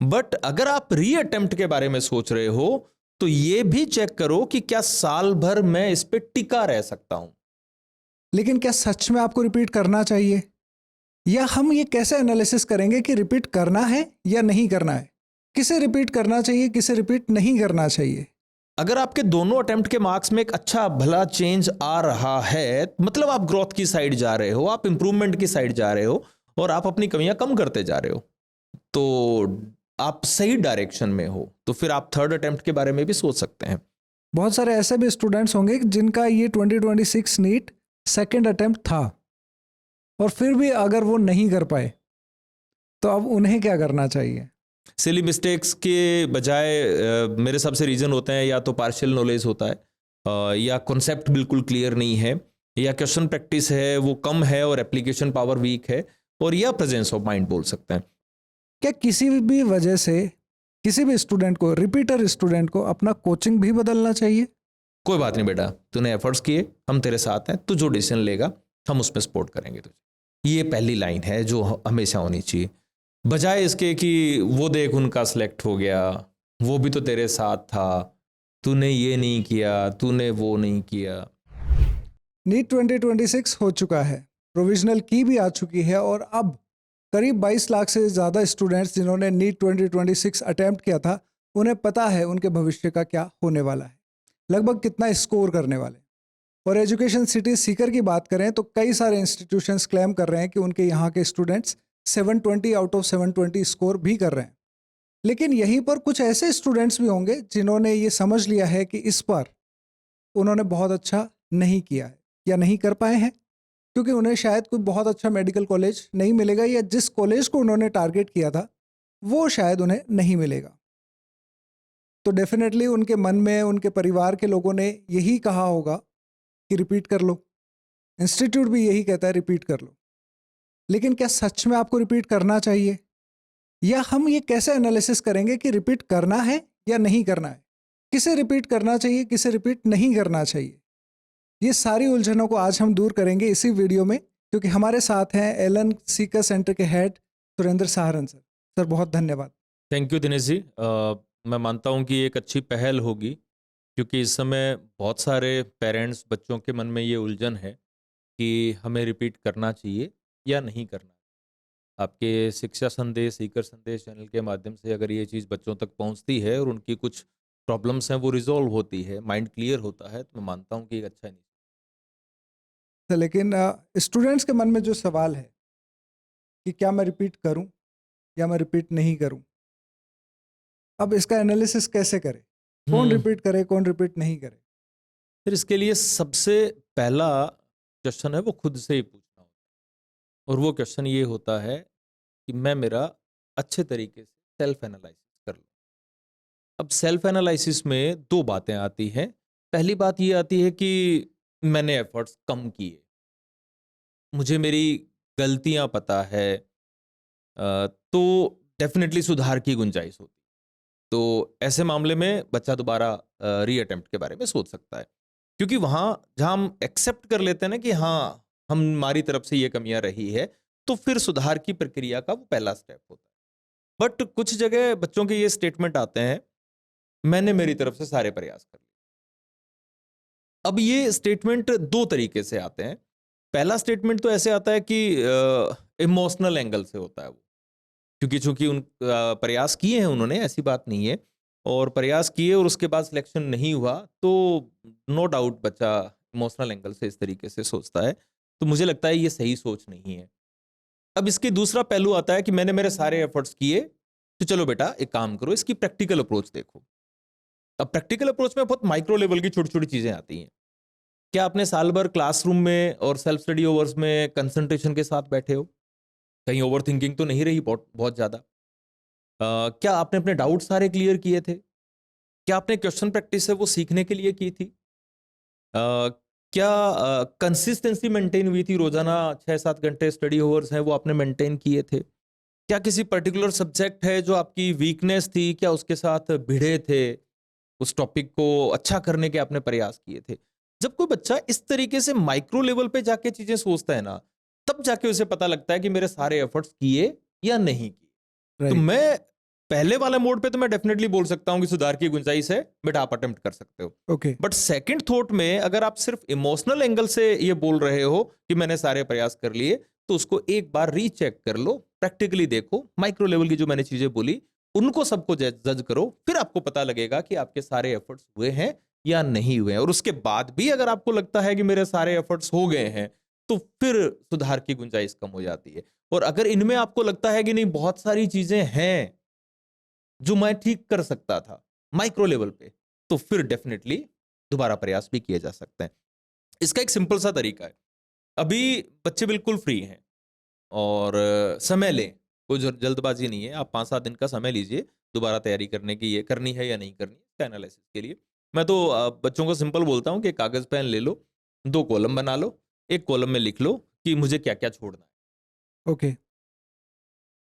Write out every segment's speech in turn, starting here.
But अगर आप री अटेम्प्ट के बारे में सोच रहे हो तो ये भी चेक करो कि क्या साल भर मैं इस पे टिका रह सकता हूं। लेकिन क्या सच में आपको रिपीट करना चाहिए, या हम ये कैसे एनालिसिस करेंगे कि रिपीट करना है या नहीं करना है? किसे रिपीट करना चाहिए, किसे रिपीट नहीं करना चाहिए? अगर आपके दोनों अटेम्प्ट के मार्क्स में एक अच्छा भला चेंज आ रहा है, मतलब आप ग्रोथ की साइड जा रहे हो, आप इंप्रूवमेंट की साइड जा रहे हो और आप अपनी कमियां कम करते जा रहे हो, तो आप सही डायरेक्शन में हो, तो फिर आप थर्ड अटेम्प्ट के बारे में भी सोच सकते हैं। बहुत सारे ऐसे भी स्टूडेंट्स होंगे जिनका ये 2026 नीट सेकेंड अटेम्प्ट था, और फिर भी अगर वो नहीं कर पाए तो अब उन्हें क्या करना चाहिए? सिली मिस्टेक्स के बजाय मेरे हिसाब से रीजन होते हैं, या तो पार्शियल नॉलेज होता है, या कॉन्सेप्ट बिल्कुल क्लियर नहीं है, या क्वेश्चन प्रैक्टिस है वो कम है और एप्लीकेशन पावर वीक है, और या प्रेजेंस ऑफ माइंड बोल सकते हैं। क्या किसी भी वजह से किसी भी स्टूडेंट को, रिपीटर स्टूडेंट को, अपना कोचिंग भी बदलना चाहिए? कोई बात नहीं बेटा, तूने एफर्ट्स किए, हम तेरे साथ हैं, तू जो डिसीजन लेगा हम उसमें सपोर्ट करेंगे तुझे। ये पहली लाइन है जो हमेशा होनी चाहिए, बजाय इसके कि वो देख उनका सिलेक्ट हो गया, वो भी तो तेरे साथ था, तूने ये नहीं किया, तूने वो नहीं किया। नीट 2026 हो चुका है, प्रोविजनल की भी आ चुकी है, और अब करीब 22 लाख से ज़्यादा स्टूडेंट्स जिन्होंने नीट 2026 अटैम्प्ट किया था, उन्हें पता है उनके भविष्य का क्या होने वाला है, लगभग कितना स्कोर करने वाले। और एजुकेशन सिटी सीकर की बात करें तो कई सारे इंस्टीट्यूशंस क्लेम कर रहे हैं कि उनके यहाँ के स्टूडेंट्स 720 आउट ऑफ 720 स्कोर भी कर रहे हैं। लेकिन यहीं पर कुछ ऐसे स्टूडेंट्स भी होंगे जिन्होंने ये समझ लिया है कि इस बार उन्होंने बहुत अच्छा नहीं किया है या नहीं कर पाए हैं, क्योंकि उन्हें शायद कोई बहुत अच्छा मेडिकल कॉलेज नहीं मिलेगा, या जिस कॉलेज को उन्होंने टारगेट किया था वो शायद उन्हें नहीं मिलेगा। तो डेफिनेटली उनके मन में उनके परिवार के लोगों ने यही कहा होगा कि रिपीट कर लो, इंस्टीट्यूट भी यही कहता है रिपीट कर लो। लेकिन क्या सच में आपको रिपीट करना चाहिए, या हम ये कैसे एनालिसिस करेंगे कि रिपीट करना है या नहीं करना है? किसे रिपीट करना चाहिए, किसे रिपीट नहीं करना चाहिए? ये सारी उलझनों को आज हम दूर करेंगे इसी वीडियो में, क्योंकि हमारे साथ हैं एलन सीकर सेंटर के हेड सुरेंद्र सहारन सर। सर बहुत धन्यवाद। थैंक यू दिनेश जी। मैं मानता हूँ कि एक अच्छी पहल होगी, क्योंकि इस समय बहुत सारे पेरेंट्स बच्चों के मन में ये उलझन है कि हमें रिपीट करना चाहिए या नहीं करना। आपके शिक्षा संदेश, सीकर संदेश चैनल के माध्यम से अगर ये चीज़ बच्चों तक पहुंचती है और उनकी कुछ प्रॉब्लम्स हैं वो रिजॉल्व होती है, माइंड क्लियर होता है, तो मैं मानता हूँ कि एक अच्छा नहीं। तो लेकिन स्टूडेंट्स के मन में जो सवाल है कि क्या मैं रिपीट करूं या मैं रिपीट नहीं करूं, अब इसका एनालिसिस कैसे करें? कौन रिपीट करे, कौन रिपीट नहीं करे? फिर इसके लिए सबसे पहला क्वेश्चन है वो खुद से ही पूछना होता है, और वो क्वेश्चन ये होता है कि मैं मेरा अच्छे तरीके से सेल्फ एनालिसिस कर लूँ। अब सेल्फ एनालिसिस में दो बातें आती हैं। पहली बात ये आती है कि मैंने एफर्ट्स कम किए, मुझे मेरी गलतियां पता है, तो डेफिनेटली सुधार की गुंजाइश होती। तो ऐसे मामले में बच्चा दोबारा री अटेम्प्ट के बारे में सोच सकता है, क्योंकि वहां जहां हम एक्सेप्ट कर लेते हैं ना कि हाँ हमारी तरफ से ये कमियां रही है, तो फिर सुधार की प्रक्रिया का वो पहला स्टेप होता है। बट कुछ जगह बच्चों के ये स्टेटमेंट आते हैं, मैंने मेरी तरफ से सारे प्रयास कर लिए। अब ये स्टेटमेंट दो तरीके से आते हैं। पहला स्टेटमेंट तो ऐसे आता है कि इमोशनल एंगल से होता है वो, क्योंकि चूंकि उन प्रयास किए हैं उन्होंने, ऐसी बात नहीं है, और प्रयास किए और उसके बाद सिलेक्शन नहीं हुआ, तो नो डाउट बच्चा इमोशनल एंगल से इस तरीके से सोचता है। तो मुझे लगता है ये सही सोच नहीं है। अब इसके दूसरा पहलू आता है कि मैंने मेरे सारे एफर्ट्स किए, तो चलो बेटा एक काम करो, इसकी प्रैक्टिकल अप्रोच देखो। अब प्रैक्टिकल अप्रोच में बहुत माइक्रो लेवल की छोटी छोटी चीजें आती हैं। क्या आपने साल भर क्लासरूम में और सेल्फ स्टडी ओवर्स में कंसंट्रेशन के साथ बैठे हो? कहीं ओवर थिंकिंग तो नहीं रही बहुत बहुत ज्यादा? क्या आपने अपने डाउट सारे क्लियर किए थे? क्या आपने क्वेश्चन प्रैक्टिस है वो सीखने के लिए की थी? क्या कंसिस्टेंसी मेंटेन हुई थी? रोजाना 6-7 घंटे स्टडी ओवर्स हैं वो आपने मेंटेन किए थे? क्या किसी पर्टिकुलर सब्जेक्ट है जो आपकी वीकनेस थी, क्या उसके साथ भिड़े थे? उस टॉपिक को अच्छा करने के आपने प्रयास किए थे? जब कोई बच्चा इस तरीके से माइक्रो लेवल पे जाके चीजें सोचता है ना, तब जाके उसे पता लगता है कि मेरे सारे एफर्ट्स किए या नहीं किए। तो राइट। मैं पहले वाले मोड पे तो मैं डेफिनेटली बोल सकता हूँ कि सुधार की गुंजाइश है, बट आप अटेम्प्ट कर सकते हो। ओके। बट सेकंड थॉट में अगर आप सिर्फ इमोशनल एंगल से ये बोल रहे हो कि मैंने सारे प्रयास कर लिए, तो उसको एक बार रीचेक कर लो, प्रैक्टिकली देखो, माइक्रो लेवल की जो मैंने चीजें बोली उनको सबको जज करो, फिर आपको पता लगेगा कि आपके सारे एफर्ट्स हुए हैं या नहीं हुए हैं। और उसके बाद भी अगर आपको लगता है कि मेरे सारे एफर्ट्स हो गए हैं, तो फिर सुधार की गुंजाइश कम हो जाती है। और अगर इनमें आपको लगता है कि नहीं बहुत सारी चीजें हैं जो मैं ठीक कर सकता था माइक्रो लेवल पे, तो फिर डेफिनेटली दोबारा प्रयास भी किए जा सकते हैं। इसका एक सिंपल सा तरीका है, अभी बच्चे बिल्कुल फ्री हैं और समय लें, कोई जल्दबाजी नहीं है, आप 5-7 दिन का समय लीजिए दोबारा तैयारी करने की, ये करनी है या नहीं करनी है, इसका एनालिसिस के लिए। मैं तो बच्चों को सिंपल बोलता हूँ कि कागज पेन ले लो, 2 कॉलम बना लो, एक कॉलम में लिख लो कि मुझे क्या क्या छोड़ना है। ओके।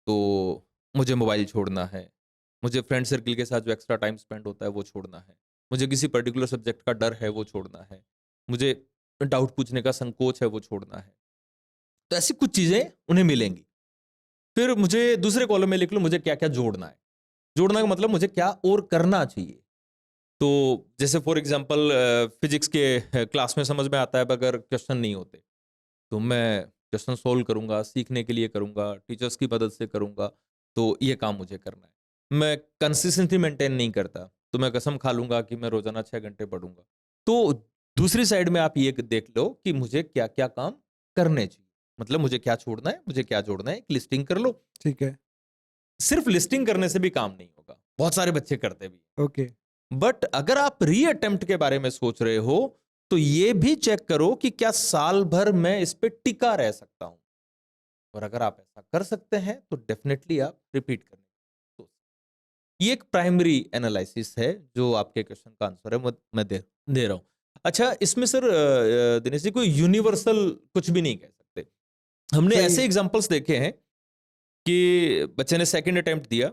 तो मुझे मोबाइल छोड़ना है, मुझे फ्रेंड सर्कल के साथ जो एक्स्ट्रा टाइम स्पेंड होता है वो छोड़ना है, मुझे किसी पर्टिकुलर सब्जेक्ट का डर है वो छोड़ना है, मुझे डाउट पूछने का संकोच है वो छोड़ना है। तो ऐसी कुछ चीजें उन्हें मिलेंगी। फिर मुझे दूसरे कॉलम में लिख लो मुझे क्या क्या जोड़ना है। जोड़ना का मतलब मुझे क्या और करना चाहिए। तो जैसे फॉर एग्जांपल फिजिक्स के क्लास में समझ में आता है अगर क्वेश्चन नहीं होते, तो मैं क्वेश्चन सोल्व करूंगा, सीखने के लिए करूंगा, टीचर्स की मदद से करूंगा, तो ये काम मुझे करना है। मैं कंसिस्टेंसी मेंटेन नहीं करता, तो मैं कसम खा लूंगा कि मैं रोजाना 6 घंटे पढ़ूंगा। तो दूसरी साइड में आप ये देख लो कि मुझे क्या क्या काम करने चाहिए, मतलब मुझे क्या छोड़ना है, मुझे क्या जोड़ना है, एक लिस्टिंग कर लो। ठीक है। सिर्फ लिस्टिंग करने से भी काम नहीं होगा, बहुत सारे बच्चे करते भी, ओके। बट अगर आप री अटेम्प्ट के बारे में सोच रहे हो, तो ये भी चेक करो कि क्या साल भर मैं इस पे टिका रह सकता हूं। और अगर आप ऐसा कर सकते हैं तो डेफिनेटली आप रिपीट करें। तो ये एक प्राइमरी एनालिसिस है जो आपके क्वेश्चन का आंसर है, मैं दे रहा हूं। अच्छा, इसमें सर दिनेश जी कोई यूनिवर्सल कुछ भी नहीं कह सकते। हमने सही ऐसे है। एग्जांपल्स देखे हैं कि बच्चे ने सेकंड अटेम्प्ट दिया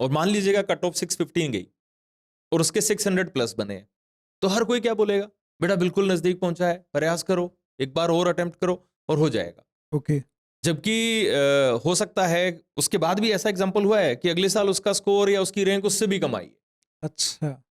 और मान लीजिएगा कट ऑफ 615 गई और उसके 600 प्लस बने हैं, तो हर कोई क्या बोलेगा, बेटा बिल्कुल नजदीक पहुंचा है, प्रयास करो, एक बार और अटेम्प्ट करो और हो जाएगा। ओके। जबकि हो सकता है उसके बाद भी ऐसा एग्जाम्पल हुआ है कि अगले साल उसका स्कोर या उसकी रैंक उससे भी कम आई है, अच्छा।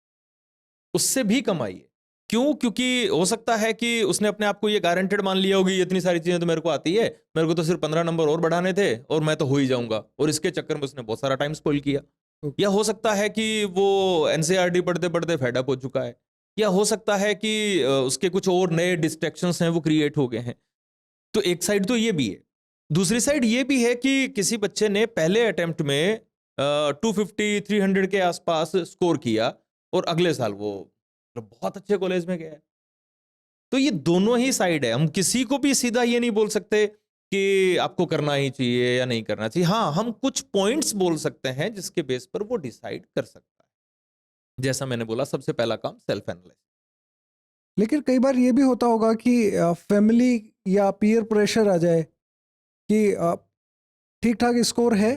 उससे भी कम आई है। क्यों? क्योंकि हो सकता है कि उसने अपने आप को ये गारंटेड मान लिया होगी, इतनी सारी चीजें तो मेरे को आती है, मेरे को तो सिर्फ 15 नंबर और बढ़ाने थे और मैं तो हो ही जाऊंगा, और इसके चक्कर में उसने बहुत सारा टाइम स्पॉइल किया। ओके। या हो सकता है कि वो एनसीईआरटी पढ़ते पढ़ते फेडअप हो चुका है, या हो सकता है कि उसके कुछ और नए डिस्ट्रैक्शंस हैं वो क्रिएट हो गए हैं। तो एक साइड तो ये भी है, दूसरी साइड ये भी है कि किसी बच्चे ने पहले अटेम्प्ट में 250-300 के आसपास स्कोर किया और अगले साल वो बहुत अच्छे कॉलेज में गया है। तो ये दोनों ही साइड है, हम किसी को भी सीधा ये नहीं बोल सकते कि आपको करना ही चाहिए या नहीं करना चाहिए। हाँ, हम कुछ पॉइंट्स बोल सकते हैं जिसके बेस पर वो डिसाइड कर सकता है। जैसा मैंने बोला, सबसे पहला काम सेल्फ एनालाइज। लेकिन कई बार ये भी होता होगा कि फैमिली या पीयर प्रेशर आ जाए कि ठीक ठाक स्कोर है,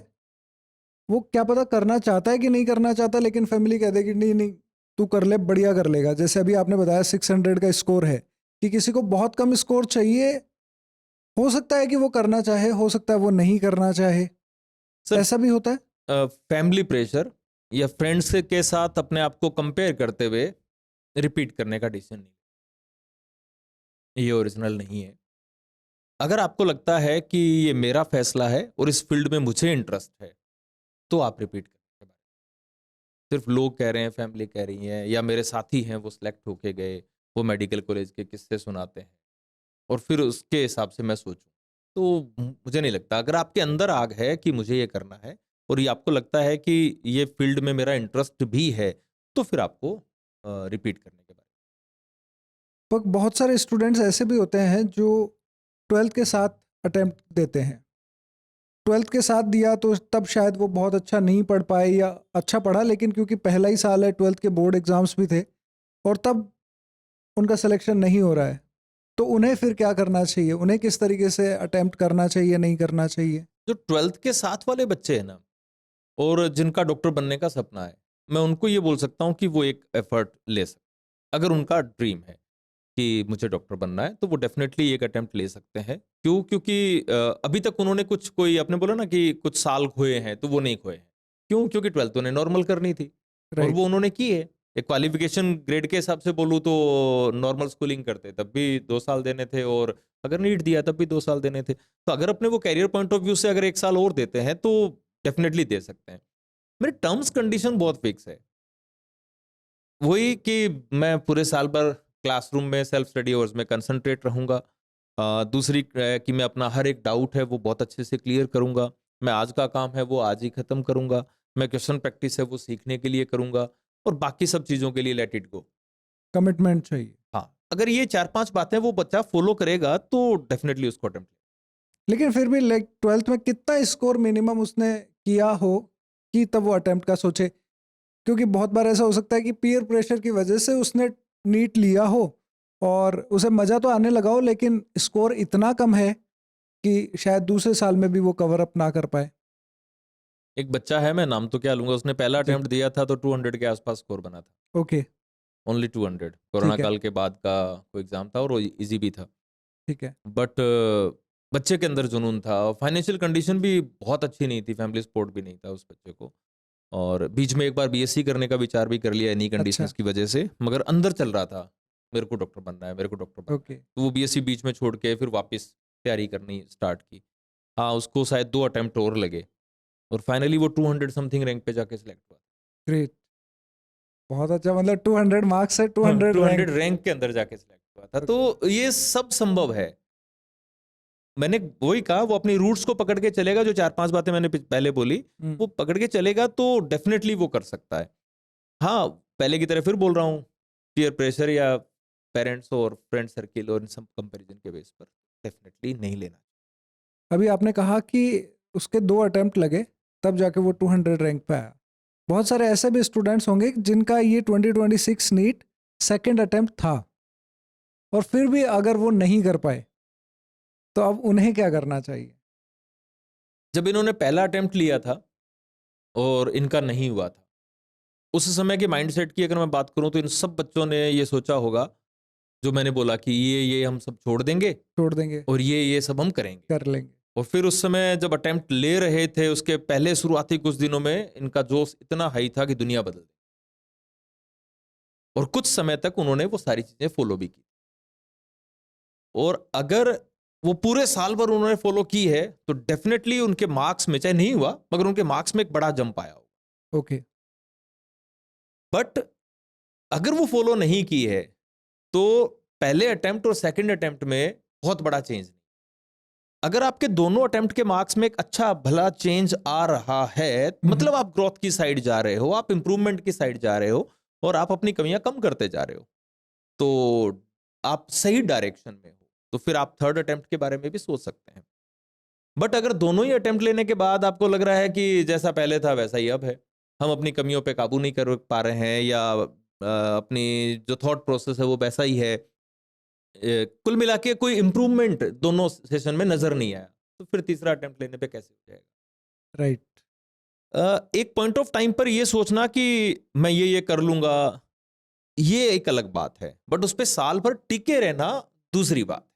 वो क्या पता करना चाहता है कि नहीं करना चाहता, लेकिन फैमिली कह दे कि नहीं नहीं तू कर ले, बढ़िया कर लेगा। जैसे अभी आपने बताया 600 का स्कोर है, कि किसी को बहुत कम स्कोर चाहिए, हो सकता है कि वो करना चाहे, हो सकता है वो नहीं करना चाहे, सर, ऐसा भी होता है। फैमिली प्रेशर या फ्रेंड्स के साथ अपने आप को कंपेयर करते हुए रिपीट करने का डिसीजन नहीं, ये ओरिजिनल नहीं है। अगर आपको लगता है कि ये मेरा फैसला है और इस फील्ड में मुझे इंटरेस्ट है, तो आप रिपीट करें। सिर्फ लोग कह रहे हैं, फैमिली कह रही है, या मेरे साथी हैं वो सिलेक्ट होके गए, वो मेडिकल कॉलेज के किस्से सुनाते हैं और फिर उसके हिसाब से मैं सोचूं, तो मुझे नहीं लगता। अगर आपके अंदर आग है कि मुझे ये करना है और ये आपको लगता है कि ये फील्ड में मेरा इंटरेस्ट भी है, तो फिर आपको रिपीट करने के बाद। पर बहुत सारे स्टूडेंट्स ऐसे भी होते हैं जो 12th के साथ अटेम्प्ट देते हैं, 12th के साथ दिया तो तब शायद वो बहुत अच्छा नहीं पढ़ पाए, या अच्छा पढ़ा लेकिन क्योंकि पहला ही साल है, 12th के बोर्ड एग्जाम्स भी थे, और तब उनका सिलेक्शन नहीं हो रहा है, तो उन्हें फिर क्या करना चाहिए? उन्हें किस तरीके से अटेम्प्ट करना चाहिए, नहीं करना चाहिए? जो 12th के साथ वाले बच्चे हैं ना, और जिनका डॉक्टर बनने का सपना है, मैं उनको ये बोल सकता हूँ कि वो एक एफर्ट ले सकते, अगर उनका ड्रीम है कि मुझे डॉक्टर बनना है, तो वो डेफिनेटली एक अटेम्प्ट ले सकते हैं। क्यों? क्योंकि अभी तक उन्होंने कुछ, कोई आपने बोला ना कि कुछ साल खोए हैं, तो वो नहीं खोए हैं, क्यों? क्योंकि 12th उन्हें नॉर्मल करनी थी और राइट। वो उन्होंने की है। एक क्वालिफिकेशन ग्रेड के हिसाब से बोलूँ तो नॉर्मल स्कूलिंग करते तब भी 2 साल देने थे और अगर नीट दिया तब भी 2 साल देने थे। तो अगर अपने वो करियर पॉइंट ऑफ व्यू से अगर 1 साल और देते हैं तो डेफिनेटली दे सकते हैं। मेरे टर्म्स कंडीशन बहुत फिक्स है। वही कि मैं पूरे साल भर क्लासरूम में सेल्फ स्टडी अवर्स में कंसंट्रेट रहूँगा। दूसरी कि मैं अपना हर एक डाउट है वो बहुत अच्छे से क्लियर करूँगा। मैं आज का काम है वो आज ही ख़त्म करूँगा। मैं क्वेश्चन प्रैक्टिस है वो सीखने के लिए करूँगा और बाकी सब चीज़ों के लिए लेट इट गो। कमिटमेंट चाहिए। हाँ, अगर ये 4-5 बातें वो बच्चा फॉलो करेगा तो डेफिनेटली उसको अटेम्प्ट। लेकिन फिर भी लाइक 12th में कितना स्कोर मिनिमम उसने किया हो कि तब वो अटेम्प्ट का सोचे? क्योंकि बहुत बार ऐसा हो सकता है कि पीयर प्रेशर की वजह से उसने नीट लिया हो और उसे मज़ा तो आने लगा हो, लेकिन स्कोर इतना कम है कि शायद दूसरे साल में भी वो कवर अप ना कर पाए। एक बच्चा है, मैं नाम तो क्या लूँगा, उसने पहला जी। अटेम्प्ट दिया था तो 200 के आस-पास स्कोर बना था। ओके। ओनली 200 कोरोना ठीक है। काल के बाद का कोई एग्ज़ाम था और वो ईज़ी भी था। ठीक है। बट बच्चे के अंदर जुनून था और फाइनेंशियल कंडीशन भी बहुत अच्छी नहीं थी, फैमिली सपोर्ट भी नहीं था उस बच्चे को। और बीच में एक बार बीएससी करने का विचार भी कर लिया इन्हीं अच्छा। कंडीशंस की वजह से, मगर अंदर चल रहा था, मेरे को डॉक्टर बनना है, मेरे को डॉक्टर बनना है। ओके। तो वो बीएससी बीच में छोड़ के फिर वापस तैयारी करनी स्टार्ट की। हाँ, उसको शायद 2 अटेम्प्ट और लगे और फाइनली वो 200 समथिंग रैंक पे जाके सिलेक्ट हुआ। ग्रेट। बहुत अच्छा, मतलब 200 मार्क्स से हाँ, 200 200 रैंक। रैंक के अंदर जाके सिलेक्ट हुआ था। ओके। तो ये सब संभव है। मैंने वही कहा, वो अपनी रूट्स को पकड़ के चलेगा, जो 4-5 बातें मैंने पहले बोली, वो पकड़ के चलेगा तो डेफिनेटली वो कर सकता है। हाँ, पहले की तरह फिर बोल रहा हूँ, पीयर प्रेशर या पेरेंट्स और फ्रेंड सर्किल और इन सब कंपैरिजन के बेस पर डेफिनेटली नहीं लेना। अभी आपने कहा कि उसके 2 अटेम्प्ट लगे तब जाके वो 200 रैंक पे आया। बहुत सारे ऐसे भी स्टूडेंट्स होंगे जिनका ये 2026 नीट सेकंड अटेम्प्ट था और फिर भी अगर वो नहीं कर पाए तो अब उन्हें क्या करना चाहिए? जब इन्होंने पहला अटेम्प्ट लिया था और इनका नहीं हुआ था, उस समय के माइंडसेट की अगर मैं बात करूं तो इन सब बच्चों ने ये सोचा होगा, जो मैंने बोला कि ये हम सब छोड़ देंगे छोड़ देंगे, और ये सब हम करेंगे। कर लेंगे। और फिर उस समय जब अटेम्प्ट ले रहे थे, उसके पहले शुरुआती कुछ दिनों में इनका जोश इतना हाई था कि दुनिया बदल गई और कुछ समय तक उन्होंने वो सारी चीजें फॉलो भी की। और अगर वो पूरे साल भर उन्होंने फॉलो की है तो डेफिनेटली उनके मार्क्स में, चाहे नहीं हुआ मगर उनके मार्क्स में एक बड़ा जंप आया होगा। ओके। बट अगर वो फॉलो नहीं की है तो पहले अटेम्प्ट और सेकंड अटेम्प्ट में बहुत बड़ा चेंज नहीं। अगर आपके दोनों अटेम्प्ट के मार्क्स में एक अच्छा भला चेंज आ रहा है, मतलब आप ग्रोथ की साइड जा रहे हो, आप इंप्रूवमेंट की साइड जा रहे हो और आप अपनी कमियां कम करते जा रहे हो, तो आप सही डायरेक्शन में हो, तो फिर आप थर्ड अटेम्प्ट के बारे में भी सोच सकते हैं। बट अगर दोनों ही अटेम्प्ट लेने के बाद आपको लग रहा है कि जैसा पहले था वैसा ही अब है, हम अपनी कमियों पे काबू नहीं कर पा रहे हैं, या अपनी जो थॉट प्रोसेस है वो वैसा ही है, कुल मिला के कोई इंप्रूवमेंट दोनों सेशन में नजर नहीं आया, तो फिर तीसरा अटेम्प्ट लेने पे कैसे हो जाएगा? राइट। एक पॉइंट ऑफ टाइम पर ये सोचना कि मैं ये कर लूंगा, ये एक अलग बात है, बट उस पे साल भर टिके रहना दूसरी बात है।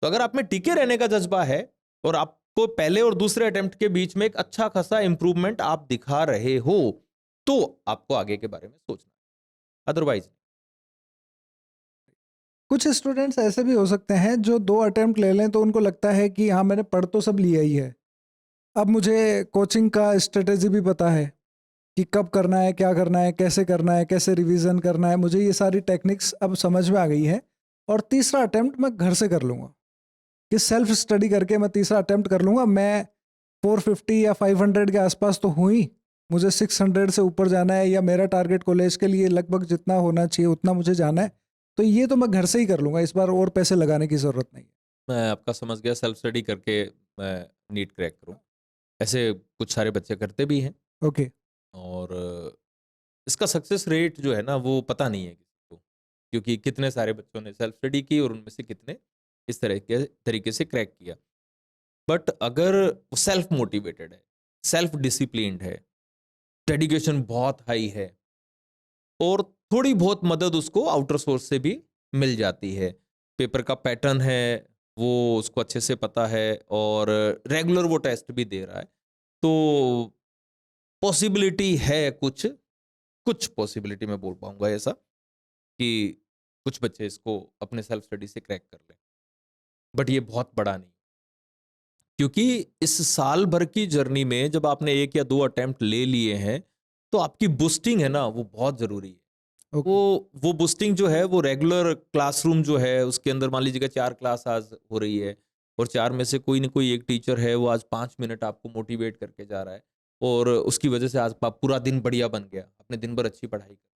तो अगर आप में टिके रहने का जज्बा है और आपको पहले और दूसरे अटेम्प्ट के बीच में एक अच्छा खासा इंप्रूवमेंट आप दिखा रहे हो, तो आपको आगे के बारे में सोचना, अदरवाइज। कुछ स्टूडेंट्स ऐसे भी हो सकते हैं जो 2 अटेम्प्ट ले लें तो उनको लगता है कि हाँ, मैंने पढ़ तो सब लिया ही है, अब मुझे कोचिंग का स्ट्रेटेजी भी पता है कि कब करना है, क्या करना है, कैसे रिवीजन करना है, मुझे ये सारी टेक्निक्स अब समझ में आ गई है और तीसरा अटेम्प्ट मैं घर से कर लूँगा, कि सेल्फ स्टडी करके मैं तीसरा अटेम्प्ट कर लूँगा। मैं 450 या 500 के आसपास तो हुई, मुझे 600 से ऊपर जाना है, या मेरा टारगेट कॉलेज के लिए लगभग जितना होना चाहिए उतना मुझे जाना है, तो ये तो मैं घर से ही कर लूँगा, इस बार और पैसे लगाने की ज़रूरत नहीं है। मैं आपका समझ गया, सेल्फ स्टडी करके मैं नीट क्रैक करूं, ऐसे कुछ सारे बच्चे करते भी हैं। ओके। और इसका सक्सेस रेट जो है ना वो पता नहीं है किसी को, क्योंकि कितने सारे बच्चों ने सेल्फ स्टडी की और उनमें से कितने इस तरह के तरीके से क्रैक किया। बट अगर वो सेल्फ मोटिवेटेड है, सेल्फ डिसिप्लिन्ड है, डेडिकेशन बहुत हाई है और थोड़ी बहुत मदद उसको आउटर सोर्स से भी मिल जाती है, पेपर का पैटर्न है वो उसको अच्छे से पता है और रेगुलर वो टेस्ट भी दे रहा है, तो पॉसिबिलिटी है, कुछ पॉसिबिलिटी मैं बोल पाऊंगा ऐसा कि कुछ बच्चे इसको अपने सेल्फ स्टडी से क्रैक कर लें, बट ये बहुत बड़ा नहीं, क्योंकि इस साल भर की जर्नी में जब आपने 1 या 2 अटेम्प्ट ले लिए हैं तो आपकी बूस्टिंग है ना, वो बहुत जरूरी है। ओके वो बूस्टिंग जो है वो रेगुलर क्लासरूम जो है उसके अंदर, मान लीजिएगा 4 क्लास आज हो रही है और 4 में से कोई ना कोई एक टीचर है वो आज 5 मिनट आपको मोटिवेट करके जा रहा है और उसकी वजह से आज पूरा दिन बढ़िया बन गया, आपने दिन भर अच्छी पढ़ाई कर,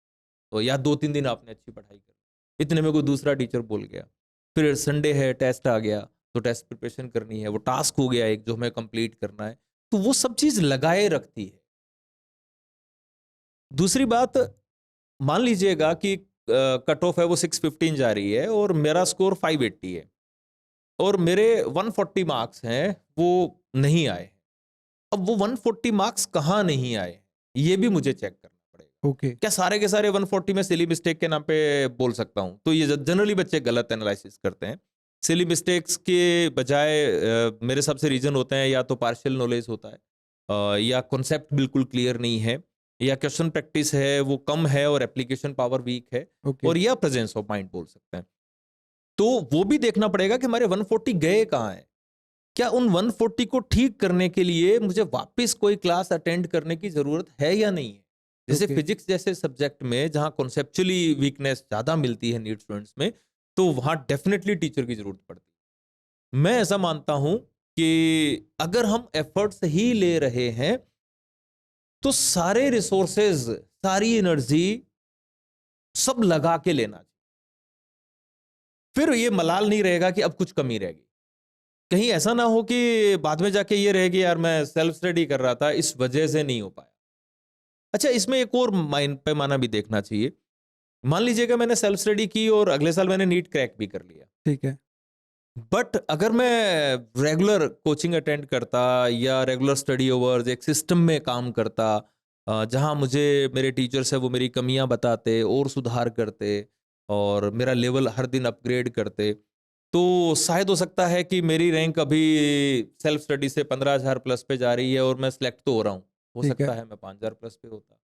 तो या 2-3 दिन आपने अच्छी पढ़ाई कर, इतने में कोई दूसरा टीचर बोल गया, फिर संडे है, टेस्ट आ गया, तो टेस्ट प्रिपरेशन करनी है, वो टास्क हो गया एक जो हमें कंप्लीट करना है, तो वो सब चीज लगाए रखती है। दूसरी बात, मान लीजिएगा कि कट ऑफ है वो 615 जा रही है और मेरा स्कोर 580 है और मेरे 140 मार्क्स हैं वो नहीं आए, अब वो 140 मार्क्स कहाँ नहीं आए ये भी मुझे चेक करना पड़ेगा। ओके क्या सारे के सारे 140 में सिली मिस्टेक के नाम पे बोल सकता हूं? तो ये जनरली बच्चे गलत एनालिसिस करते हैं। सिली मिस्टेक्स के बजाय मेरे हिसाब से रीजन होते हैं या तो पार्शियल नॉलेज होता है, या कॉन्सेप्ट बिल्कुल क्लियर नहीं है, या क्वेश्चन प्रैक्टिस है वो कम है और एप्लीकेशन पावर वीक है, ओके और या प्रेजेंस ऑफ माइंड बोल सकते हैं। तो वो भी देखना पड़ेगा कि हमारे 140 गए कहाँ हैं, क्या उन 140 को ठीक करने के लिए मुझे वापस कोई क्लास अटेंड करने की जरूरत है या नहीं है। जैसे Okay. फिजिक्स जैसे सब्जेक्ट में जहां कॉन्सेप्चुअली वीकनेस ज्यादा मिलती है नीट स्टूडेंट्स में, तो वहां डेफिनेटली टीचर की जरूरत पड़ती है। मैं ऐसा मानता हूं कि अगर हम एफर्ट्स ही ले रहे हैं तो सारे रिसोर्सेज, सारी एनर्जी सब लगा के लेना चाहिए, फिर ये मलाल नहीं रहेगा कि अब कुछ कमी रहेगी। कहीं ऐसा ना हो कि बाद में जाके ये रहेगी यार मैं सेल्फ स्टडी कर रहा था इस वजह से नहीं हो पाया। अच्छा, इसमें एक और माइंड पैमाना भी देखना चाहिए। मान लीजिएगा मैंने सेल्फ स्टडी की और अगले साल मैंने नीट क्रैक भी कर लिया, ठीक है बट अगर मैं रेगुलर कोचिंग अटेंड करता या रेगुलर स्टडी ओवर्स एक सिस्टम में काम करता, जहां मुझे मेरे टीचर्स है वो मेरी कमियां बताते और सुधार करते और मेरा लेवल हर दिन अपग्रेड करते, तो शायद हो सकता है कि मेरी रैंक अभी सेल्फ स्टडी से 15,000 प्लस पे जा रही है और मैं सिलेक्ट तो हो रहा हूँ, हो ठीक सकता है है मैं 5,000 प्लस पे होता,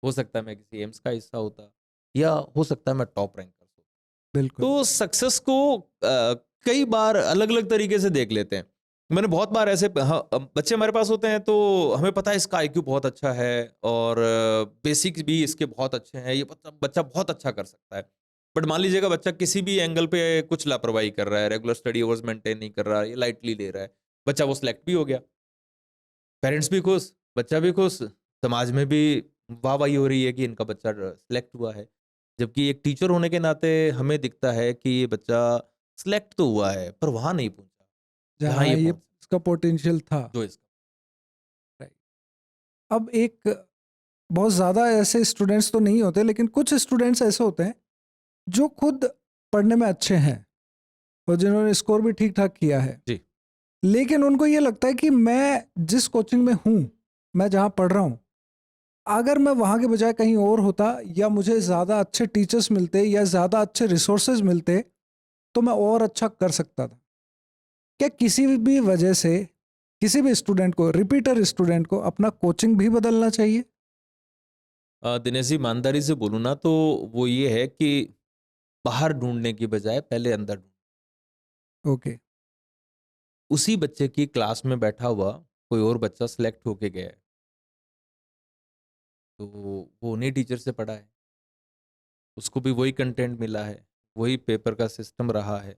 हो सकता है मैं किसी एम्स का हिस्सा होता, या हो सकता है मैं टॉप रैंकर होता। बिल्कुल तो सक्सेस को कई बार अलग अलग तरीके से देख लेते हैं। मैंने बहुत बार ऐसे बच्चे हमारे पास होते हैं तो हमें पता है इसका आईक्यू बहुत अच्छा है और बेसिक्स भी इसके बहुत अच्छे हैं, ये बच्चा बहुत अच्छा कर सकता है, बट मान लीजिएगा बच्चा किसी भी एंगल पे कुछ लापरवाही कर रहा है, रेगुलर स्टडी अवर्स मेंटेन नहीं कर रहा है, ये लाइटली ले रहा है, बच्चा वो सिलेक्ट भी हो गया, पेरेंट्स भी खुश, बच्चा भी खुश, समाज में भी वाहवाही हो रही है कि इनका बच्चा सिलेक्ट हुआ है। जबकि एक टीचर होने के नाते हमें दिखता है कि ये बच्चा सिलेक्ट तो हुआ है पर वहां नहीं पहुंचा जहां जहाँ ये ये पहुंचा, इसका पोटेंशियल था जो इसका। राइट अब एक बहुत ज़्यादा ऐसे स्टूडेंट्स तो नहीं होते लेकिन कुछ स्टूडेंट्स ऐसे होते हैं जो खुद पढ़ने में अच्छे हैं और जिन्होंने स्कोर भी ठीक ठाक किया है जी। लेकिन उनको ये लगता है कि मैं जिस कोचिंग में हूँ, मैं जहाँ पढ़ रहा हूँ, अगर मैं वहाँ के बजाय कहीं और होता या मुझे ज़्यादा अच्छे टीचर्स मिलते या ज़्यादा अच्छे रिसोर्सेज मिलते तो मैं और अच्छा कर सकता था। क्या किसी भी वजह से किसी भी स्टूडेंट को, रिपीटर स्टूडेंट को अपना कोचिंग भी बदलना चाहिए? दिनेश जी, ईमानदारी से बोलूँ ना तो वो ये है कि बाहर ढूंढने की बजाय पहले अंदर ढूंढ। ओके उसी बच्चे की क्लास में बैठा हुआ कोई और बच्चा सिलेक्ट होके गया है, तो वो उन्हीं टीचर से पढ़ा है, उसको भी वही कंटेंट मिला है, वही पेपर का सिस्टम रहा है,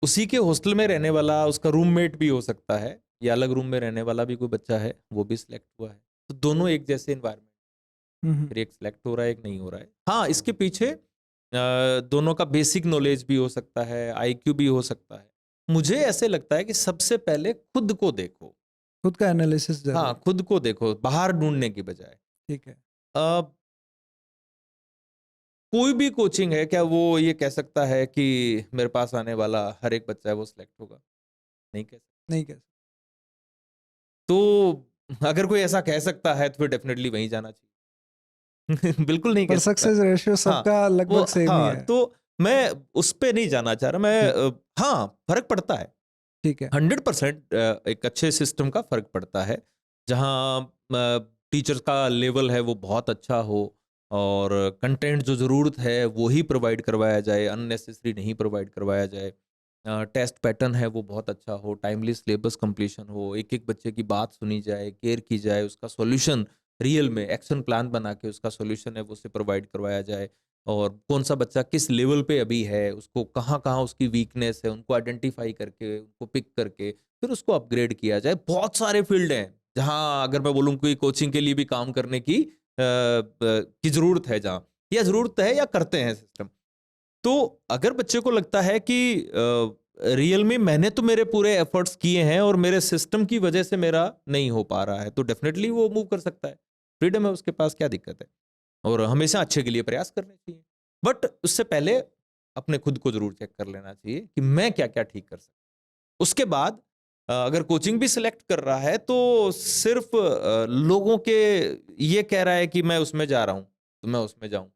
उसी के हॉस्टल में रहने वाला उसका रूममेट भी हो सकता है या अलग रूम में रहने वाला भी कोई बच्चा है वो भी सिलेक्ट हुआ है, तो दोनों एक जैसे इन्वायरमेंट, फिर एक सिलेक्ट हो रहा है एक नहीं हो रहा है। हाँ, इसके पीछे दोनों का बेसिक नॉलेज भी हो सकता है, आईक्यू भी हो सकता है। मुझे ऐसे लगता है कि सबसे पहले खुद को देखो, खुद का एनालिसिस जरूर। हाँ खुद को देखो बाहर ढूंढने की बजाय। ठीक है अब कोई भी कोचिंग है क्या वो ये कह सकता है कि मेरे पास आने वाला हर एक बच्चा है वो सिलेक्ट होगा? नहीं कह सकता। नहीं कैसे तो अगर कोई ऐसा कह सकता है तो फिर डेफिनेटली वहीं जाना चाहिए। बिल्कुल नहीं कह पर सकता। सक्सेस रेशियो हाँ, सबका वो लगभग सेम ही हाँ, है। तो मैं उस पे नहीं जाना चाह रहा, मैं हाँ फर्क पड़ता है, ठीक है 100% एक अच्छे सिस्टम का फर्क पड़ता है। जहाँ टीचर्स का लेवल है वो बहुत अच्छा हो और कंटेंट जो ज़रूरत है वो ही प्रोवाइड करवाया जाए, अननेसेसरी नहीं प्रोवाइड करवाया जाए। टेस्ट पैटर्न है वो बहुत अच्छा हो, टाइमली सिलेबस कंप्लीशन हो, एक-एक बच्चे की बात सुनी जाए, केयर की जाए, उसका सॉल्यूशन रियल में एक्शन प्लान बना के उसका सॉल्यूशन है वो उसे प्रोवाइड करवाया जाए। और कौन-सा बच्चा किस लेवल पे अभी है, उसको कहाँ-कहाँ उसकी वीकनेस है, उनको आइडेंटिफ़ाई करके, उनको पिक करके फिर उसको अपग्रेड किया जाए। बहुत सारे फील्ड हैं, जहाँ अगर मैं बोलूँ कोई कोचिंग के लिए भी काम करने की की ज़रूरत है जहाँ, या ज़रूरत है या करते हैं सिस्टम। तो अगर बच्चे को लगता है कि रियल में मैंने तो मेरे पूरे एफर्ट्स किए हैं और मेरे सिस्टम की वजह से मेरा नहीं हो पा रहा है, तो डेफ़िनेटली वो मूव कर सकता है। फ्रीडम है उसके पास, क्या दिक्कत है? और हमेशा अच्छे के लिए प्रयास करने चाहिए। बट उससे पहले अपने खुद को ज़रूर चेक कर लेना चाहिए कि मैं क्या-क्या ठीक कर सकता हूँ। उसके बाद अगर कोचिंग भी सिलेक्ट कर रहा है तो सिर्फ़ लोगों के ये कह रहा है कि मैं उसमें जा रहा हूँ, तो मैं उसमें जाऊँ।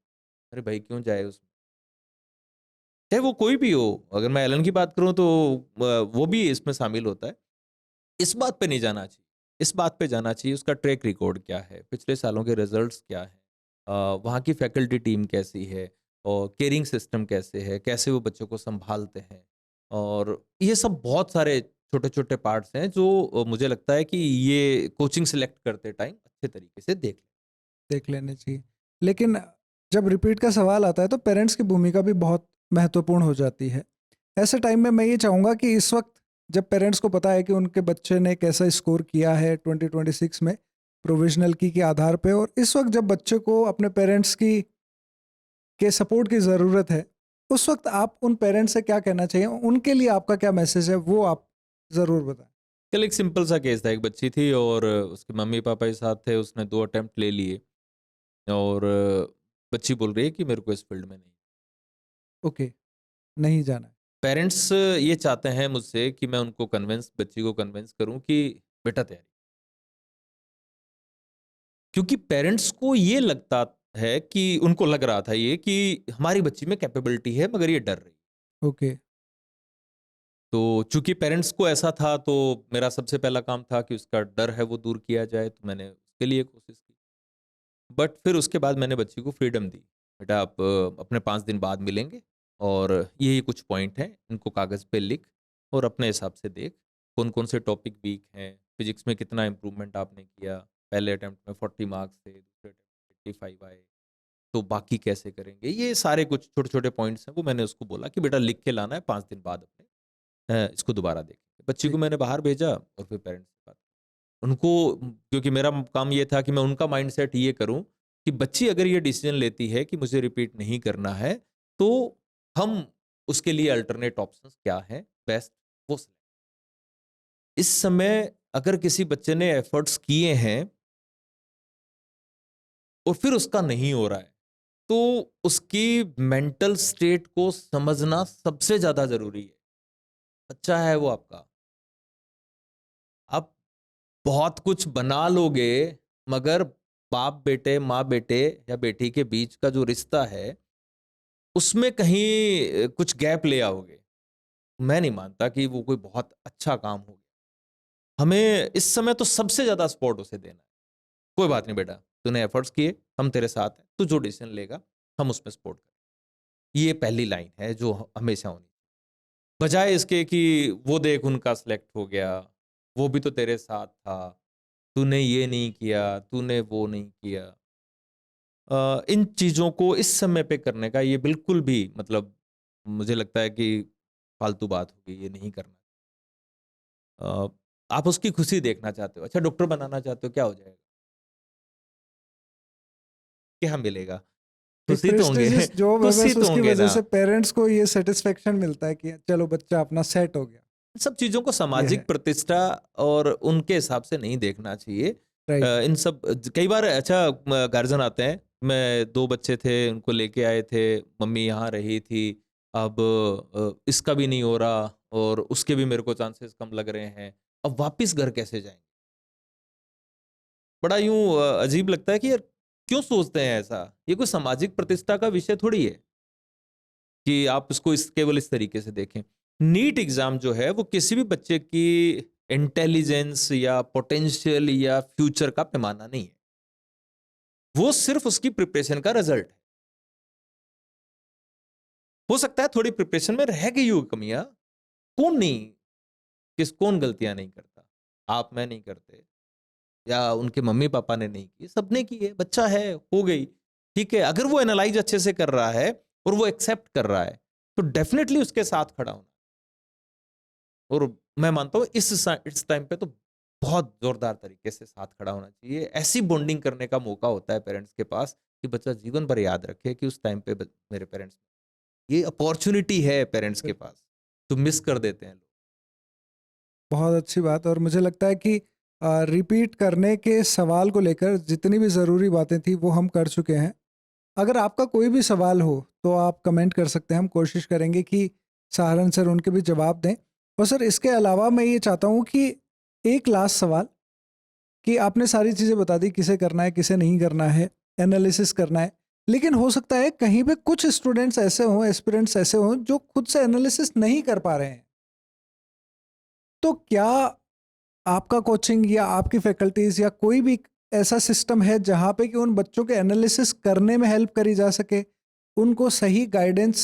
अरे भाई क्यों जाए उसमें? चाहे वो कोई भी हो, अगर मैं एलन की बात करूँ तो वो भी इसमें शामिल होता है। इस बात पे नहीं जाना चाहिए। इस बात पे जाना चाहिए उसका ट्रैक रिकॉर्ड क्या है, पिछले सालों के रिजल्ट्स क्या हैं, वहाँ की फैकल्टी टीम कैसी है और केयरिंग सिस्टम कैसे है, कैसे वो बच्चों को सँभालते हैं। और ये सब बहुत सारे छोटे-छोटे पार्ट्स हैं जो मुझे लगता है कि ये कोचिंग सेलेक्ट करते टाइम अच्छे तरीके से देख लें। देख लेने चाहिए। लेकिन जब रिपीट का सवाल आता है तो पेरेंट्स की भूमिका भी बहुत महत्वपूर्ण हो जाती है। ऐसे टाइम में मैं ये चाहूँगा कि इस वक्त जब पेरेंट्स को पता है कि उनके बच्चे ने कैसा स्कोर किया है 2026 में प्रोविजनल की के आधार पे, और इस वक्त जब बच्चे को अपने पेरेंट्स की के सपोर्ट की ज़रूरत है, उस वक्त आप उन पेरेंट्स से क्या कहना चाहिए? उनके लिए आपका क्या मैसेज है, वो आप ज़रूर बताएँ। कल एक सिंपल सा केस था, एक बच्ची थी और उसके मम्मी-पापा के साथ थे, उसने 2 अटेम्प्ट ले लिए और बच्ची बोल रही है कि मेरे को इस फील्ड में नहीं। ओके, नहीं जाना है। पेरेंट्स ये चाहते हैं मुझसे कि मैं उनको कन्विंस बच्ची को कन्विंस करूं कि बेटा तैयारी, क्योंकि पेरेंट्स को ये लगता है कि उनको लग रहा था ये कि हमारी बच्ची में कैपेबिलिटी है मगर ये डर रही है। ओके, तो चूंकि पेरेंट्स को ऐसा था तो मेरा सबसे पहला काम था कि उसका डर है वो दूर किया जाए, तो मैंने उसके लिए कोशिश की। बट फिर उसके बाद मैंने बच्ची को फ्रीडम दी, बेटा आप अपने 5 दिन बाद मिलेंगे और ये कुछ पॉइंट हैं, इनको कागज़ पे लिख और अपने हिसाब से देख कौन कौन से टॉपिक वीक हैं, फिजिक्स में कितना इम्प्रूवमेंट आपने किया, पहले अटेम्प्ट में 40 मार्क्स थे, दूसरे अटेम्प्ट में 85 आए, तो बाकी कैसे करेंगे, ये सारे कुछ छोटे छोटे पॉइंट्स हैं वो मैंने उसको बोला कि बेटा लिख के लाना है, 5 दिन बाद अपने इसको दोबारा देखेंगे। बच्ची को ठीक। मैंने बाहर भेजा और फिर पेरेंट्स से बात, उनको क्योंकि मेरा काम ये था कि मैं उनका माइंडसेट ये करूं कि बच्ची अगर ये डिसीजन लेती है कि मुझे रिपीट नहीं करना है, तो हम उसके लिए अल्टरनेट ऑप्शंस क्या हैं बेस्ट, वो select। इस समय अगर किसी बच्चे ने एफर्ट्स किए हैं और फिर उसका नहीं हो रहा है, तो उसकी मेंटल स्टेट को समझना सबसे ज्यादा जरूरी है। बच्चा है वो आपका, आप बहुत कुछ बना लोगे मगर बाप बेटे, माँ बेटे या बेटी के बीच का जो रिश्ता है, उसमें कहीं कुछ गैप ले आओगे। मैं नहीं मानता कि वो कोई बहुत अच्छा काम हो गया। हमें इस समय तो सबसे ज़्यादा सपोर्ट उसे देना है। कोई बात नहीं बेटा, तूने एफर्ट्स किए, हम तेरे साथ हैं, तू जो डिसीजन लेगा, हम उसमें सपोर्ट करेंगे। ये पहली लाइन है जो हमेशा होनी। बजाय इसके कि वो देख उनका सिलेक्ट हो गया, वो भी तो तेरे साथ था, तूने ये नहीं किया, तूने वो नहीं किया। इन चीज़ों को इस समय पे करने का ये बिल्कुल भी मतलब मुझे लगता है कि फालतू बात होगी, ये नहीं करना। अ, आप उसकी खुशी देखना चाहते हो, अच्छा डॉक्टर बनाना चाहते हो, क्या हो जाएगा? क्या मिलेगा? एक खुशी तो होंगे प्रेस्टिजियस जॉब है, खुशी बस तो उसकी होंगे वजह ना। से पेरेंट्स को ये सेटिस्फेक्शन मिलता है कि चलो बच्चा अपना सेट हो गया। सब चीज़ों को ये सामाजिक है। प्रतिष्ठा और उनके हिसाब से नहीं देखना चाहिए। राइट। इन सब कई बार अच्छा गार्जियन आते हैं, मैं 2 बच्चे थे उनको लेके आए थे, मम्मी यहाँ रही थी, अब इसका भी नहीं हो रहा और उसके भी मेरे को चांसेस कम लग रहे हैं, अब वापिस घर कैसे जाएँगे? बड़ा यूँ अजीब लगता है कि यार क्यों सोचते हैं ऐसा? ये कोई सामाजिक प्रतिष्ठा का विषय थोड़ी है कि आप इसको केवल इस तरीके से देखें। नीट एग्ज़ाम जो है वो किसी भी बच्चे की इंटेलिजेंस या पोटेंशियल या फ्यूचर का पैमाना नहीं है, वो सिर्फ उसकी प्रिपरेशन का रिजल्ट है। हो सकता है थोड़ी प्रिपरेशन में रह गई हो कमियां, कौन गलतियां नहीं करता, आप मैं नहीं करते या उनके मम्मी पापा ने नहीं की, सबने की है, बच्चा है, हो गई, ठीक है। अगर वो एनालाइज अच्छे से कर रहा है और वो एक्सेप्ट कर रहा है तो डेफिनेटली उसके साथ खड़ा होना। और मैं मानता हूँ इस टाइम पे तो बहुत जोरदार तरीके से साथ खड़ा होना चाहिए। ऐसी बॉन्डिंग करने का मौका होता है पेरेंट्स के पास कि बच्चा जीवन भर याद रखे कि उस टाइम पे मेरे पेरेंट्स, ये अपॉर्चुनिटी है पेरेंट्स के पास, तो मिस कर देते हैं लोग। बहुत अच्छी बात। और मुझे लगता है कि रिपीट करने के सवाल को लेकर जितनी भी ज़रूरी बातें थी वो हम कर चुके हैं। अगर आपका कोई भी सवाल हो तो आप कमेंट कर सकते हैं, हम कोशिश करेंगे कि सहारन सर उनके भी जवाब दें। और सर इसके अलावा मैं ये चाहता हूँ कि एक लास्ट सवाल, कि आपने सारी चीज़ें बता दी, किसे करना है किसे नहीं करना है, एनालिसिस करना है, लेकिन हो सकता है कहीं पे कुछ स्टूडेंट्स ऐसे हों, एस्पिरेंट्स ऐसे हों जो खुद से एनालिसिस नहीं कर पा रहे हैं, तो क्या आपका कोचिंग या आपकी फैकल्टीज या कोई भी ऐसा सिस्टम है जहाँ पे कि उन बच्चों के एनालिसिस करने में हेल्प करी जा सके, उनको सही गाइडेंस,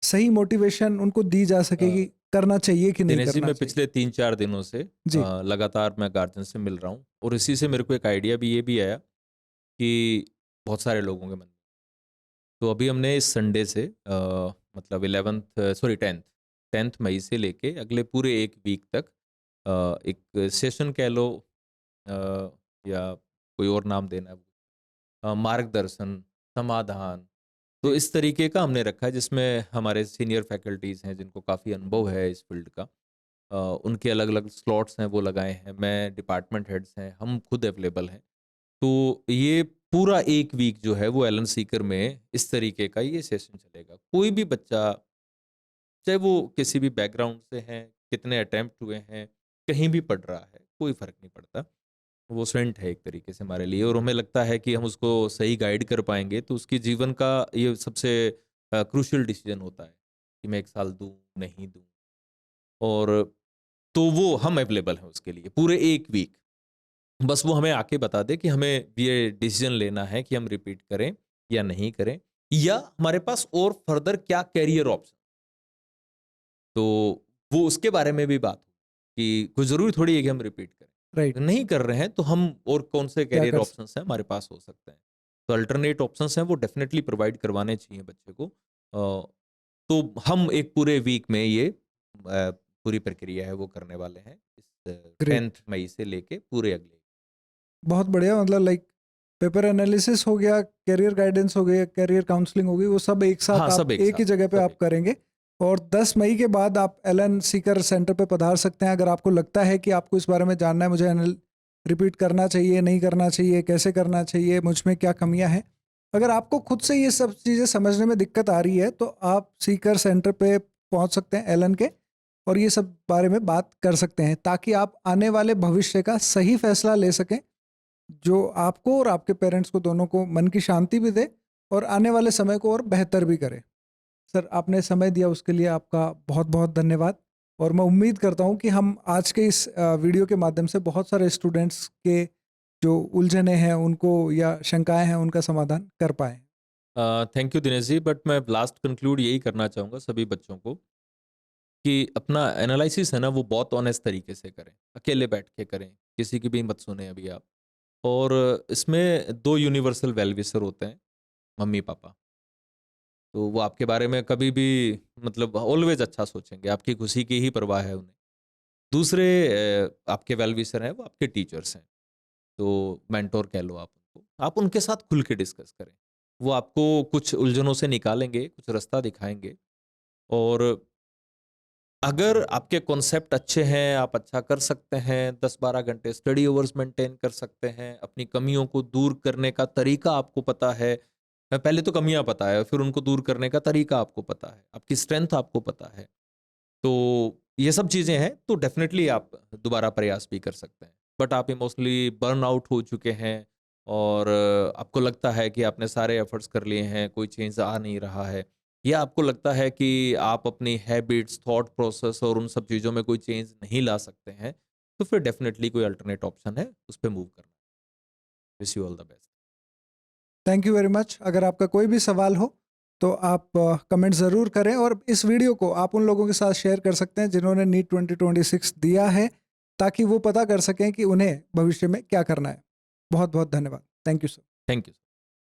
सही मोटिवेशन उनको दी जा सके कि करना चाहिए कि नहीं दिनेश जी, करना मैं चाहिए? पिछले 3-4 दिनों से जी। लगातार मैं गार्जियन से मिल रहा हूँ और इसी से मेरे को एक आइडिया भी ये भी आया कि बहुत सारे लोगों के मन में, तो अभी हमने इस संडे से मतलब 10th मई से लेके अगले पूरे एक वीक तक एक सेशन कह लो, या कोई और नाम देना है, मार्गदर्शन, समाधान, तो इस तरीके का हमने रखा है जिसमें हमारे सीनियर फैकल्टीज़ हैं जिनको काफ़ी अनुभव है इस फील्ड का, उनके अलग अलग स्लॉट्स हैं वो लगाए हैं, मैं डिपार्टमेंट हेड्स हैं, हम खुद अवेलेबल हैं। तो ये पूरा एक वीक जो है वो एलन सीकर में इस तरीके का ये सेशन चलेगा। कोई भी बच्चा, चाहे वो किसी भी बैकग्राउंड से हैं, कितने अटेम्प्ट हुए हैं, कहीं भी पढ़ रहा है, कोई फ़र्क नहीं पड़ता। वो स्टूडेंट है एक तरीके से हमारे लिए, और हमें लगता है कि हम उसको सही गाइड कर पाएँगे तो उसके जीवन का ये सबसे क्रूशियल डिसीज़न होता है कि मैं 1 साल दूँ, नहीं दूँ। और तो वो हम अवेलेबल हैं उसके लिए पूरे 1 वीक। बस वो हमें आके बता दे कि हमें ये डिसीजन लेना है कि हम रिपीट करें या नहीं करें, या हमारे पास और फर्दर क्या करियर ऑप्शन, तो वो उसके बारे में भी बात हो कि कोई ज़रूरी थोड़ी है कि हम रिपीट करें। राइट। नहीं कर रहे हैं तो हम और कौन से क्या करियर कर सकते? ऑप्शंस हैं हमारे पास हो सकते हैं। तो अल्टरनेट ऑप्शंस हैं वो डेफ़िनेटली प्रोवाइड करवाने चाहिए बच्चे को। तो हम एक पूरे वीक में ये पूरी प्रक्रिया है वो करने वाले हैं। इस ग्रेट। 10th मई से लेके पूरे अगले। बहुत बढ़िया। मतलब लाइक पेपर एनालिसिस हो गया, करियर गाइडेंस हो गया, करियर काउंसलिंग हो गई, वो सब एक हाँ, साथ आप सब एक एक ही साथ, जगह पे सब आप एक। करेंगे। और 10 मई के बाद आप एलन सीकर सेंटर पे पधार सकते हैं अगर आपको लगता है कि आपको इस बारे में जानना है, मुझे रिपीट करना चाहिए, नहीं करना चाहिए, कैसे करना चाहिए, मुझ में क्या कमियां हैं। अगर आपको खुद से ये सब चीज़ें समझने में दिक्कत आ रही है तो आप सीकर सेंटर पे पहुंच सकते हैं एलन के, और ये सब बारे में बात कर सकते हैं ताकि आप आने वाले भविष्य का सही फैसला ले सकें जो आपको और आपके पेरेंट्स को दोनों को मन की शांति भी दे और आने वाले समय को और बेहतर भी करे। सर आपने समय दिया उसके लिए आपका बहुत बहुत धन्यवाद। और मैं उम्मीद करता हूँ कि हम आज के इस वीडियो के माध्यम से बहुत सारे स्टूडेंट्स के जो उलझने हैं उनको या शंकाएं हैं उनका समाधान कर पाए। Thank you Dinesh ji, but मैं लास्ट कंक्लूड यही करना चाहूँगा सभी बच्चों को कि अपना एनालिसिस है ना वो बहुत ऑनेस्ट तरीके से करें, अकेले बैठ के करें, किसी की भी मत सुने अभी आप। और इसमें 2 यूनिवर्सल वेल विशर होते हैं, मम्मी पापा। तो वो आपके बारे में कभी भी मतलब ऑलवेज अच्छा सोचेंगे, आपकी खुशी की ही परवाह है उन्हें। दूसरे आपके वेल विशर हैं वो आपके टीचर्स हैं, तो मेंटोर कह लो आप उनको। आप उनके साथ खुल के डिस्कस करें, वो आपको कुछ उलझनों से निकालेंगे, कुछ रास्ता दिखाएंगे। और अगर आपके कॉन्सेप्ट अच्छे हैं, आप अच्छा कर सकते हैं, 10-12 घंटे स्टडी अवर्स मेंटेन कर सकते हैं, अपनी कमियों को दूर करने का तरीका आपको पता है, पहले तो कमियां पता है फिर उनको दूर करने का तरीका आपको पता है, आपकी स्ट्रेंथ आपको पता है, तो ये सब चीज़ें हैं तो डेफिनेटली आप दोबारा प्रयास भी कर सकते हैं। बट आप इमोशनली बर्न आउट हो चुके हैं और आपको लगता है कि आपने सारे एफर्ट्स कर लिए हैं, कोई चेंज आ नहीं रहा है, या आपको लगता है कि आप अपनी हैबिट्स, थॉट प्रोसेस और उन सब चीज़ों में कोई चेंज नहीं ला सकते हैं, तो फिर डेफिनेटली कोई अल्टरनेट ऑप्शन है, उस पे मूव करना। Wish you all the best. Thank you very much. अगर आपका कोई भी सवाल हो तो आप कमेंट ज़रूर करें, और इस वीडियो को आप उन लोगों के साथ शेयर कर सकते हैं जिन्होंने नीट 2026 दिया है, ताकि वो पता कर सकें कि उन्हें भविष्य में क्या करना है। बहुत बहुत धन्यवाद। Thank you sir. Thank you.